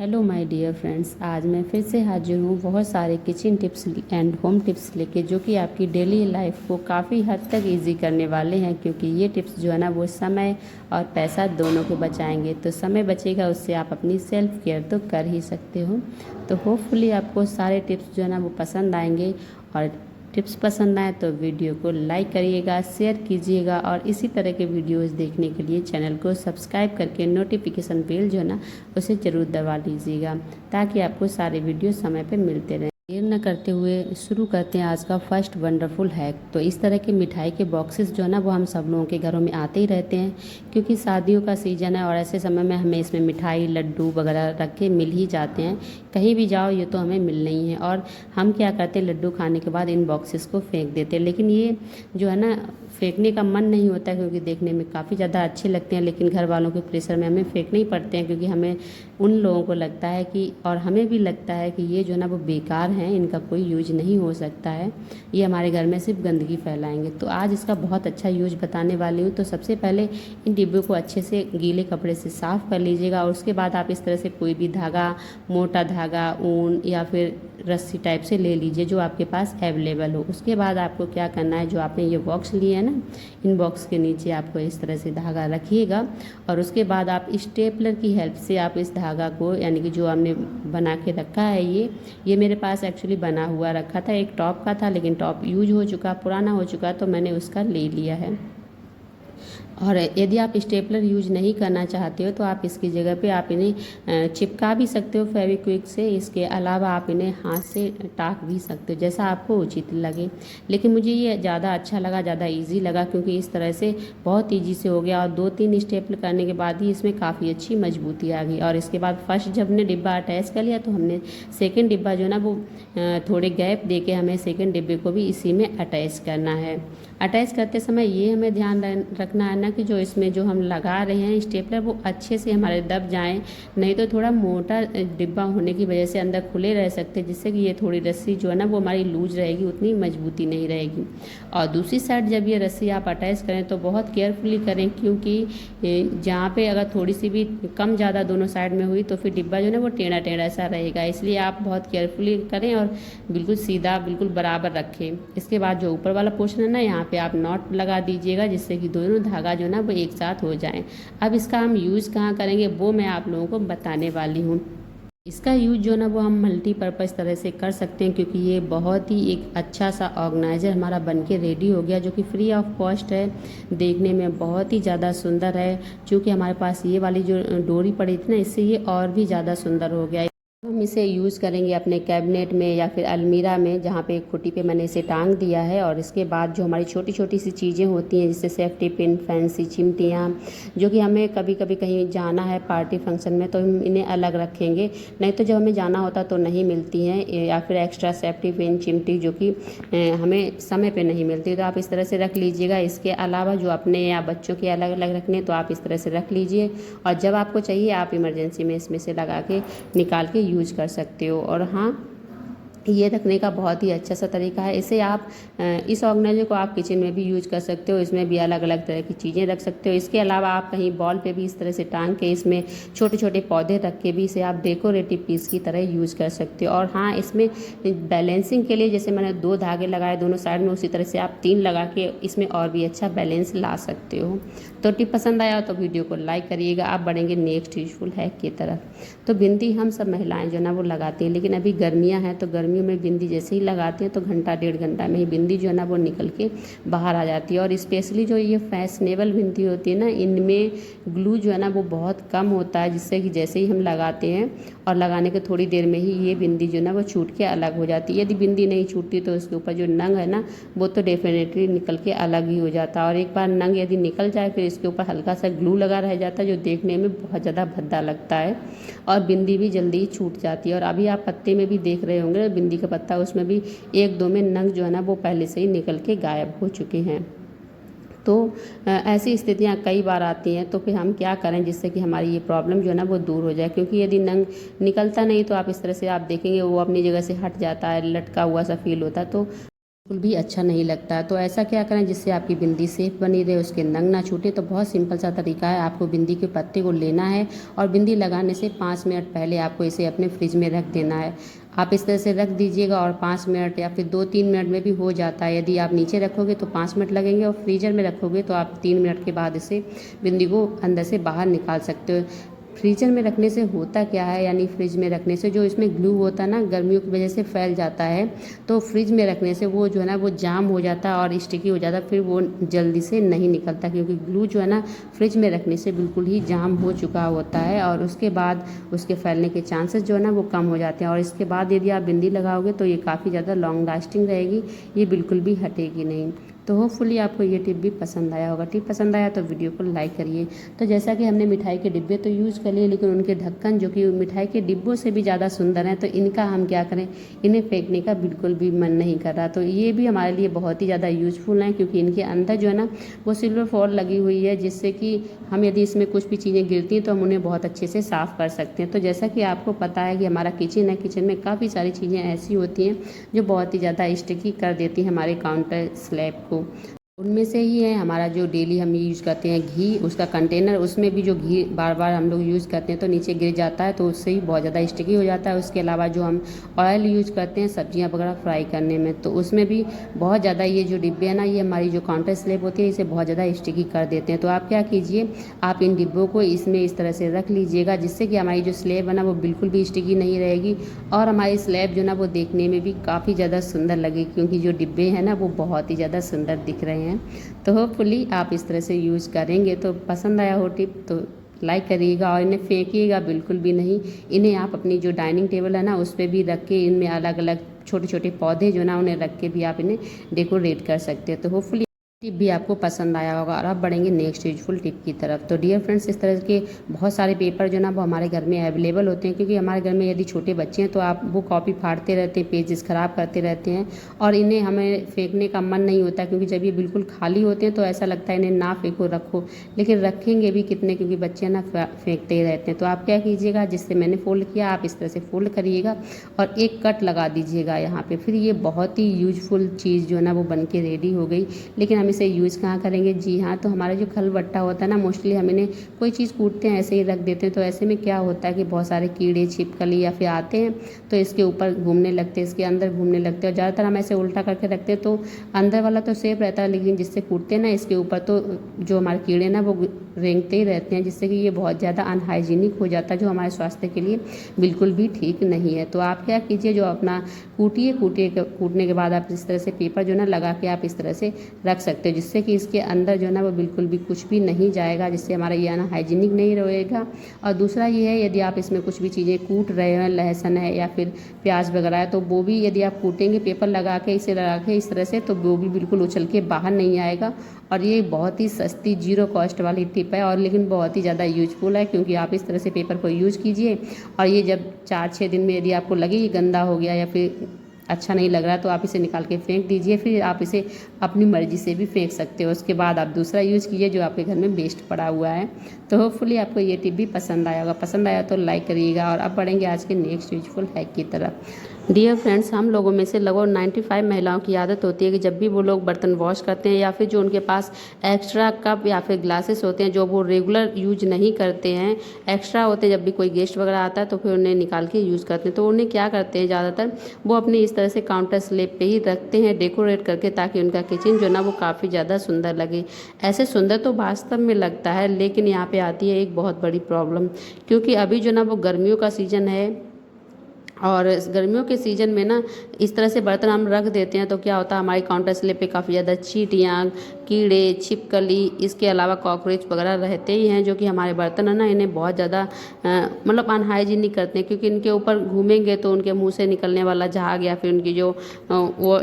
Hello my dear friends, आज मैं फिर से हाजिर हूँ बहुत सारे kitchen tips and home tips लेके, जो कि आपकी डेली लाइफ को काफ़ी हद तक इजी करने वाले हैं। क्योंकि ये टिप्स जो है ना वो समय और पैसा दोनों को बचाएंगे। तो समय बचेगा, उससे आप अपनी सेल्फ केयर तो कर ही सकते हो। तो होपफुली आपको सारे टिप्स जो है ना वो पसंद आएंगे। और टिप्स पसंद आए तो वीडियो को लाइक करिएगा, शेयर कीजिएगा, और इसी तरह के वीडियोस देखने के लिए चैनल को सब्सक्राइब करके नोटिफिकेशन बेल जो है ना उसे ज़रूर दबा लीजिएगा, ताकि आपको सारे वीडियो समय पे मिलते रहें। देर न करते हुए शुरू करते हैं आज का फर्स्ट वंडरफुल हैक। तो इस तरह के मिठाई के बॉक्सेस जो है ना वो हम सब लोगों के घरों में आते ही रहते हैं, क्योंकि शादियों का सीज़न है और ऐसे समय में हमें इसमें मिठाई लड्डू वगैरह रख के मिल ही जाते हैं। कहीं भी जाओ ये तो हमें मिलना ही है। और हम क्या करते हैं, लड्डू खाने के बाद इन बॉक्सेस को फेंक देते हैं। लेकिन ये जो है ना फेंकने का मन नहीं होता, क्योंकि देखने में काफ़ी ज़्यादा अच्छे लगते हैं। लेकिन घर वालों के प्रेशर में हमें फेंकने ही पड़ते हैं, क्योंकि हमें उन लोगों को लगता है कि, और हमें भी लगता है कि ये जो है ना वो बेकार हैं, इनका कोई यूज नहीं हो सकता है, ये हमारे घर में सिर्फ गंदगी फैलाएंगे। तो आज इसका बहुत अच्छा यूज बताने वाली हूँ। तो सबसे पहले इन डिब्बों को अच्छे से गीले कपड़े से साफ़ कर लीजिएगा, और उसके बाद आप इस तरह से कोई भी धागा, मोटा धागा, ऊन या फिर रस्सी टाइप से ले लीजिए जो आपके पास अवेलेबल हो। उसके बाद आपको क्या करना है, जो आपने ये बॉक्स लिए है ना, इन बॉक्स के नीचे आपको इस तरह से धागा रखिएगा, और उसके बाद आप स्टेपलर की हेल्प से आप इस धागा को, यानी कि जो हमने बना के रखा है, ये मेरे पास एक्चुअली बना हुआ रखा था, एक टॉप का था, लेकिन टॉप यूज हो चुका, पुराना हो चुका, तो मैंने उसका ले लिया है। और यदि आप स्टेपलर यूज नहीं करना चाहते हो तो आप इसकी जगह पे आप इन्हें चिपका भी सकते हो फेविक्विक से। इसके अलावा आप इन्हें हाथ से टाक भी सकते हो, जैसा आपको उचित लगे। लेकिन मुझे ये ज़्यादा अच्छा लगा, ज़्यादा इजी लगा, क्योंकि इस तरह से बहुत ईजी से हो गया। और 2-3 स्टेपल करने के बाद ही इसमें काफ़ी अच्छी मजबूती आ गई। और इसके बाद फर्स्ट जब हमने डिब्बा अटैच कर लिया, तो हमने सेकेंड डिब्बा जो है ना वो थोड़े गैप दे के हमें सेकेंड डिब्बे को भी इसी में अटैच करना है। अटैच करते समय ये हमें ध्यान रखना है ना कि जो इसमें जो हम लगा रहे हैं स्टेपलर, वो अच्छे से हमारे दब जाएं। नहीं तो थोड़ा मोटा डिब्बा होने की वजह से अंदर खुले रह सकते हैं, जिससे कि ये थोड़ी रस्सी जो है ना वो हमारी लूज रहेगी, उतनी मजबूती नहीं रहेगी। और दूसरी साइड जब ये रस्सी आप अटैच करें तो बहुत केयरफुली करें, क्योंकि जहाँ पे अगर थोड़ी सी भी कम ज़्यादा दोनों साइड में हुई तो फिर डिब्बा जो है ना वो टेढ़ा टेढ़ा सा रहेगा। इसलिए आप बहुत केयरफुली करें और बिल्कुल सीधा, बिल्कुल बराबर रखें। इसके बाद जो ऊपर वाला पोर्शन है ना, यहाँ पे आप नॉट लगा दीजिएगा, जिससे कि दोनों धागा जो है ना वो एक साथ हो जाएं। अब इसका हम यूज़ कहाँ करेंगे वो मैं आप लोगों को बताने वाली हूँ। इसका यूज जो है ना वो हम मल्टीपर्पज़ तरह से कर सकते हैं, क्योंकि ये बहुत ही एक अच्छा सा ऑर्गेनाइज़र हमारा बनके रेडी हो गया, जो कि फ्री ऑफ कॉस्ट है, देखने में बहुत ही ज़्यादा सुंदर है। चूँकि हमारे पास ये वाली जो डोरी पड़ी थी ना, इससे ये और भी ज़्यादा सुंदर हो गया। हम इसे यूज़ करेंगे अपने कैबिनेट में या फिर अलमीरा में, जहाँ पे एक खुटी पे मैंने इसे टांग दिया है। और इसके बाद जो हमारी छोटी छोटी सी चीज़ें होती हैं, जैसे सेफ्टी पिन, फैंसी चिमटियाँ, जो कि हमें कभी कभी कहीं जाना है पार्टी फंक्शन में, तो हम इन्हें अलग रखेंगे। नहीं तो जब हमें जाना होता तो नहीं मिलती हैं, या फिर एक्स्ट्रा सेफ्टी पिन, चिमटी जो कि हमें समय पर नहीं मिलती, तो आप इस तरह से रख लीजिएगा। इसके अलावा जो अपने या बच्चों के अलग अलग रखने, तो आप इस तरह से रख लीजिए, और जब आपको चाहिए आप इमरजेंसी में इसमें से लगा के निकाल के यूज कर सकते हो। और हाँ, ये रखने का बहुत ही अच्छा सा तरीका है। इसे आप इस ऑर्गेनाइजर को आप किचन में भी यूज कर सकते हो, इसमें भी अलग अलग तरह की चीज़ें रख सकते हो। इसके अलावा आप कहीं बॉल पे भी इस तरह से टांग के इसमें छोटे छोटे पौधे रख के भी इसे आप डेकोरेटिव पीस की तरह यूज कर सकते हो। और हाँ, इसमें बैलेंसिंग के लिए जैसे मैंने 2 धागे लगाए दोनों साइड में, उसी तरह से आप 3 लगा के इसमें और भी अच्छा बैलेंस ला सकते हो। तो टिप पसंद आया तो वीडियो को लाइक करिएगा। आप बढ़ेंगे नेक्स्ट यूजफुल हैक की तरफ। तो बिंदी हम सब महिलाएं जो ना वो लगाती हैं, लेकिन अभी गर्मियाँ हैं तो गर्मियों में बिंदी जैसे ही लगाते हैं तो घंटा 1.5 घंटा में ही बिंदी जो है ना वो निकल के बाहर आ जाती है। और स्पेशली जो ये फैशनेबल बिंदी होती है ना, इनमें ग्लू जो है ना वो बहुत कम होता है, जिससे कि जैसे ही हम लगाते हैं और लगाने के थोड़ी देर में ही ये बिंदी जो है ना वो छूट के अलग हो जाती है। यदि बिंदी नहीं छूटती तो उसके ऊपर जो नंग है ना वो तो डेफिनेटली निकल के अलग ही हो जाता है। और एक बार नंग यदि निकल जाए फिर इसके ऊपर हल्का सा ग्लू लगा रह जाता है, जो देखने में बहुत ज़्यादा भद्दा लगता है, और बिंदी भी जल्दी ही छूट जाती है। और अभी आप पत्ते में भी देख रहे होंगे बिंदी का पत्ता, उसमें भी 1-2 में नंग जो है ना वो पहले से ही निकल के गायब हो चुके हैं। तो ऐसी स्थितियाँ कई बार आती हैं, तो फिर हम क्या करें जिससे कि हमारी ये प्रॉब्लम जो है ना वो दूर हो जाए। क्योंकि यदि नंग निकलता नहीं तो आप इस तरह से आप देखेंगे वो अपनी जगह से हट जाता है, लटका हुआ सा फील होता है। तो बिल्कुल भी अच्छा नहीं लगता। तो ऐसा क्या करें जिससे आपकी बिंदी सेफ बनी रहे, उसके नंग ना छूटे। तो बहुत सिंपल सा तरीका है, आपको बिंदी के पत्ते को लेना है और बिंदी लगाने से 5 मिनट पहले आपको इसे अपने फ्रिज में रख देना है। आप इस तरह से रख दीजिएगा और 5 मिनट या फिर 2-3 मिनट में भी हो जाता है। यदि आप नीचे रखोगे तो 5 मिनट लगेंगे और फ्रीजर में रखोगे तो आप 3 मिनट के बाद इसे बिंदी को अंदर से बाहर निकाल सकते हो। फ्रीजर में रखने से होता क्या है, यानी फ्रिज में रखने से जो इसमें ग्लू होता है ना, गर्मियों की वजह से फैल जाता है। तो फ्रिज में रखने से वो जो है ना वो जाम हो जाता है और स्टिकी हो जाता है, फिर वो जल्दी से नहीं निकलता, क्योंकि ग्लू जो है ना फ्रिज में रखने से बिल्कुल ही जाम हो चुका होता है और उसके बाद उसके फैलने के चांसेस जो है ना वो कम हो जाते हैं। और इसके बाद यदि आप बिंदी लगाओगे तो ये काफ़ी ज़्यादा लॉन्ग लास्टिंग रहेगी, ये बिल्कुल भी हटेगी नहीं। तो होपफुली आपको ये टिप भी पसंद आया होगा। टिप पसंद आया तो वीडियो को लाइक करिए। तो जैसा कि हमने मिठाई के डिब्बे तो यूज़ कर लिए, लेकिन उनके ढक्कन जो कि मिठाई के डिब्बों से भी ज़्यादा सुंदर हैं, तो इनका हम क्या करें, इन्हें फेंकने का बिल्कुल भी मन नहीं कर रहा। तो ये भी हमारे लिए बहुत ही ज़्यादा यूज़फुल हैं, क्योंकि इनके अंदर जो है ना वो सिल्वर फॉइल लगी हुई है, जिससे कि हम यदि इसमें कुछ भी चीज़ें गिरती हैं तो हम उन्हें बहुत अच्छे से साफ़ कर सकते हैं। तो जैसा कि आपको पता है कि हमारा किचन है, किचन में काफ़ी सारी चीज़ें ऐसी होती हैं जो बहुत ही ज़्यादा स्टिकी कर देती हैं हमारे काउंटर स्लैब को। उनमें से ही है हमारा जो डेली हम यूज़ करते हैं घी, उसका कंटेनर, उसमें भी जो घी बार बार हम लोग यूज़ करते हैं तो नीचे गिर जाता है, तो उससे ही बहुत ज़्यादा स्टिकी हो जाता है। उसके अलावा जो हम ऑयल यूज़ करते हैं सब्जियां वगैरह फ्राई करने में, तो उसमें भी बहुत ज़्यादा ये जो डिब्बे हैं ना, ये हमारी जो काउंटर स्लैब होती है इसे बहुत ज़्यादा स्टिकी कर देते हैं। तो आप क्या कीजिए, आप इन डिब्बों को इसमें इस तरह से रख लीजिएगा, जिससे कि हमारी जो स्लैब है ना वो बिल्कुल भी स्टिकी नहीं रहेगी और हमारी स्लैब जो ना वो देखने में भी काफ़ी ज़्यादा सुंदर लगेगी, क्योंकि जो डिब्बे हैं ना वो बहुत ही ज़्यादा सुंदर दिख रहे हैं। तो होपफुली आप इस तरह से यूज़ करेंगे। तो पसंद आया हो टिप तो लाइक करिएगा और इन्हें फेंकिएगा बिल्कुल भी नहीं। इन्हें आप अपनी जो डाइनिंग टेबल है ना उस पर भी रख के इनमें अलग अलग छोटे छोटे पौधे जो ना उन्हें रख के भी आप इन्हें डेकोरेट कर सकते हैं। तो होपफुली टिप भी आपको पसंद आया होगा। और अब बढ़ेंगे नेक्स्ट यूजफुल टिप की तरफ। तो डियर फ्रेंड्स, इस तरह के बहुत सारे पेपर जो ना वो हमारे घर में अवेलेबल होते हैं, क्योंकि हमारे घर में यदि छोटे बच्चे हैं तो आप वो कॉपी फाड़ते रहते हैं, पेजेस ख़राब करते रहते हैं और इन्हें हमें फेंकने का मन नहीं होता, क्योंकि जब ये बिल्कुल खाली होते हैं तो ऐसा लगता है इन्हें ना फेंको, रखो, लेकिन रखेंगे भी कितने, क्योंकि बच्चे ना फेंकते ही रहते हैं। तो आप क्या कीजिएगा, जिससे मैंने फोल्ड किया आप इस तरह से फोल्ड करिएगा और एक कट लगा दीजिएगा यहाँ पे। फिर ये बहुत ही यूजफुल चीज़ जो है ना वो बन के रेडी हो गई। लेकिन हम इसे यूज़ कहाँ करेंगे, जी हाँ, तो हमारा जो खलबट्टा होता है ना, मोस्टली हम इन्हें कोई चीज़ कूटते हैं ऐसे ही रख देते हैं, तो ऐसे में क्या होता है कि बहुत सारे कीड़े छिपकली या फिर आते हैं तो इसके ऊपर घूमने लगते हैं, इसके अंदर घूमने लगते हैं। और ज़्यादातर हम ऐसे उल्टा करके रखते हैं तो अंदर वाला तो सेफ रहता है, लेकिन जिससे कूटते हैं ना इसके ऊपर तो जो हमारे कीड़े ना वो रेंगते ही रहते हैं, जिससे कि ये बहुत ज़्यादा अनहाइजीनिक हो जाता है, जो हमारे स्वास्थ्य के लिए बिल्कुल भी ठीक नहीं है। तो आप क्या कीजिए, जो अपना कूटने के बाद आप इस तरह से पेपर जो ना लगा के आप इस तरह से रख सकते हो, जिससे कि इसके अंदर जो है ना वो बिल्कुल भी कुछ भी नहीं जाएगा, जिससे हमारा ये अनहाइजीनिक नहीं रहेगा। और दूसरा ये है, यदि आप इसमें कुछ भी चीज़ें कूट रहे हैं, लहसुन है या फिर प्याज वगैरह है, तो वो भी यदि आप कूटेंगे पेपर लगा के इसे लगा के इस तरह से, तो वो भी बिल्कुल उछल के बाहर नहीं आएगा। और ये बहुत ही सस्ती जीरो कॉस्ट वाली टिप है, और लेकिन बहुत ही ज़्यादा यूजफुल है, क्योंकि आप इस तरह से पेपर को यूज़ कीजिए और ये जब 4-6 दिन में यदि आपको लगे ये गंदा हो गया या फिर अच्छा नहीं लग रहा, तो आप इसे निकाल के फेंक दीजिए। फिर आप इसे अपनी मर्ज़ी से भी फेंक सकते हो, उसके बाद आप दूसरा यूज़ कीजिए जो आपके घर में वेस्ट पड़ा हुआ है। तो होपफुली आपको ये टिप भी पसंद आया होगा। पसंद आया तो लाइक करिएगा। और अब बढ़ेंगे आज के नेक्स्ट यूजफुल हैक की तरफ। डियर फ्रेंड्स, हम लोगों में से लगभग 95 महिलाओं की आदत होती है कि जब भी वो लोग बर्तन वॉश करते हैं या फिर जो उनके पास एक्स्ट्रा कप या फिर ग्लासेस होते हैं जो वो रेगुलर यूज नहीं करते हैं, एक्स्ट्रा होते हैं, जब भी कोई गेस्ट वगैरह आता है तो फिर उन्हें निकाल के यूज़ करते हैं। तो उन्हें क्या करते हैं, ज़्यादातर वो अपने इस तरह से काउंटर स्लैब पे ही रखते हैं डेकोरेट करके, ताकि उनका किचन जो ना वो काफ़ी ज़्यादा सुंदर लगे। ऐसे सुंदर तो वास्तव में लगता है, लेकिन यहाँ पे आती है एक बहुत बड़ी प्रॉब्लम, क्योंकि अभी जो ना वो गर्मियों का सीज़न है और इस गर्मियों के सीज़न में ना इस तरह से बर्तन हम रख देते हैं तो क्या होता है, हमारे काउंटर स्लैब पे काफ़ी ज़्यादा चींटियाँ, कीड़े, छिपकली, इसके अलावा कॉकरोच वगैरह रहते ही हैं, जो कि हमारे बर्तन है ना इन्हें बहुत ज़्यादा मतलब अनहाइजीनिक करते हैं, क्योंकि इनके ऊपर घूमेंगे तो उनके मुंह से निकलने वाला झाग या फिर उनकी जो वो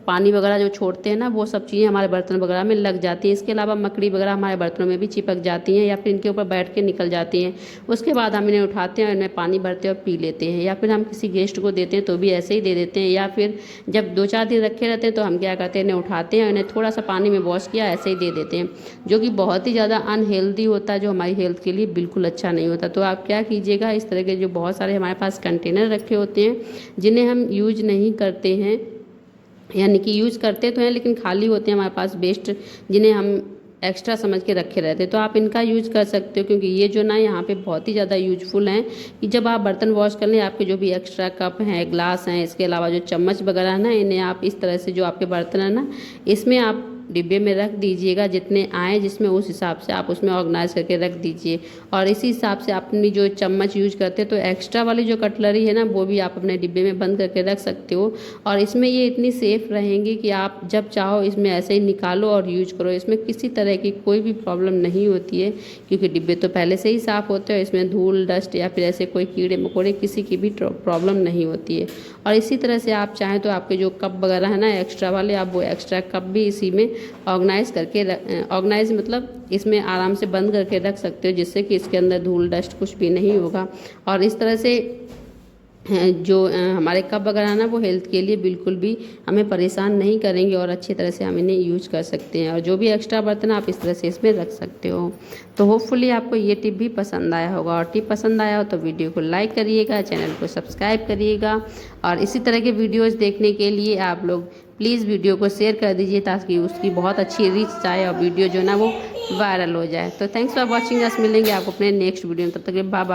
पानी वगैरह जो छोड़ते हैं ना, वो सब चीज़ें हमारे बर्तन वगैरह में लग जाती हैं। इसके अलावा मकड़ी वगैरह हमारे बर्तनों में भी चिपक जाती हैं या फिर इनके ऊपर बैठ के निकल जाती हैं। उसके बाद हम इन्हें उठाते हैं, इनमें पानी भरते हैं और पी लेते हैं, या फिर हम किसी गेस्ट को देते हैं तो भी ऐसे ही दे देते हैं, या फिर जब 2-4 दिन रखे रहते हैं तो हम क्या करते हैं, इन्हें उठाते हैं और इन्हें थोड़ा सा पानी में वॉश किया ऐसे ही दे देते हैं, जो कि बहुत ही ज़्यादा अनहेल्दी होता है, जो हमारी हेल्थ के लिए बिल्कुल अच्छा नहीं होता। तो आप क्या कीजिएगा, इस तरह के जो बहुत सारे हमारे पास कंटेनर रखे होते हैं जिन्हें हम यूज नहीं करते हैं, यानी कि यूज़ करते तो हैं लेकिन खाली होते हैं हमारे पास वेस्ट, जिन्हें हम एक्स्ट्रा समझ के रखे रहते हैं, तो आप इनका यूज़ कर सकते हो। क्योंकि ये जो ना यहाँ पे बहुत ही ज़्यादा यूजफुल हैं कि जब आप बर्तन वॉश कर लें, आपके जो भी एक्स्ट्रा कप हैं, ग्लास हैं, इसके अलावा जो चम्मच वगैरह है ना, इन्हें आप इस तरह से जो आपके बर्तन है ना, इसमें आप डिब्बे में रख दीजिएगा। जितने आए जिसमें उस हिसाब से आप उसमें ऑर्गेनाइज करके रख दीजिए। और इसी हिसाब से अपनी जो चम्मच यूज करते हैं तो एक्स्ट्रा वाली जो कटलरी है ना, वो भी आप अपने डिब्बे में बंद करके रख सकते हो। और इसमें ये इतनी सेफ रहेंगी कि आप जब चाहो इसमें ऐसे ही निकालो और यूज करो। इसमें किसी तरह की कोई भी प्रॉब्लम नहीं होती है, क्योंकि डिब्बे तो पहले से ही साफ़ होते हैं। इसमें धूल डस्ट या फिर ऐसे कोई कीड़े मकोड़े किसी की भी प्रॉब्लम नहीं होती है। और इसी तरह से आप चाहें तो आपके जो कप वगैरह है ना एक्स्ट्रा वाले, आप वो एक्स्ट्रा कप भी इसी में ऑर्गेनाइज करके ऑर्गेनाइज मतलब इसमें आराम से बंद करके रख सकते हो, जिससे कि इसके अंदर धूल डस्ट कुछ भी नहीं होगा। और इस तरह से जो हमारे कप वगैरह ना, वो हेल्थ के लिए बिल्कुल भी हमें परेशान नहीं करेंगे और अच्छी तरह से हम इन्हें यूज कर सकते हैं। और जो भी एक्स्ट्रा बर्तन आप इस तरह से इसमें रख सकते हो। तो होपफुली आपको ये टिप भी पसंद आया होगा। और टिप पसंद आया हो तो वीडियो को लाइक करिएगा, चैनल को सब्सक्राइब करिएगा। और इसी तरह के वीडियोज़ देखने के लिए आप लोग प्लीज़ वीडियो को शेयर कर दीजिए, ताकि उसकी बहुत अच्छी रीच जाए और वीडियो जो ना वो वायरल हो जाए। तो थैंक्स फॉर वॉचिंग अस। मिलेंगे आपको अपने नेक्स्ट वीडियो में, तब तक बाय बाय।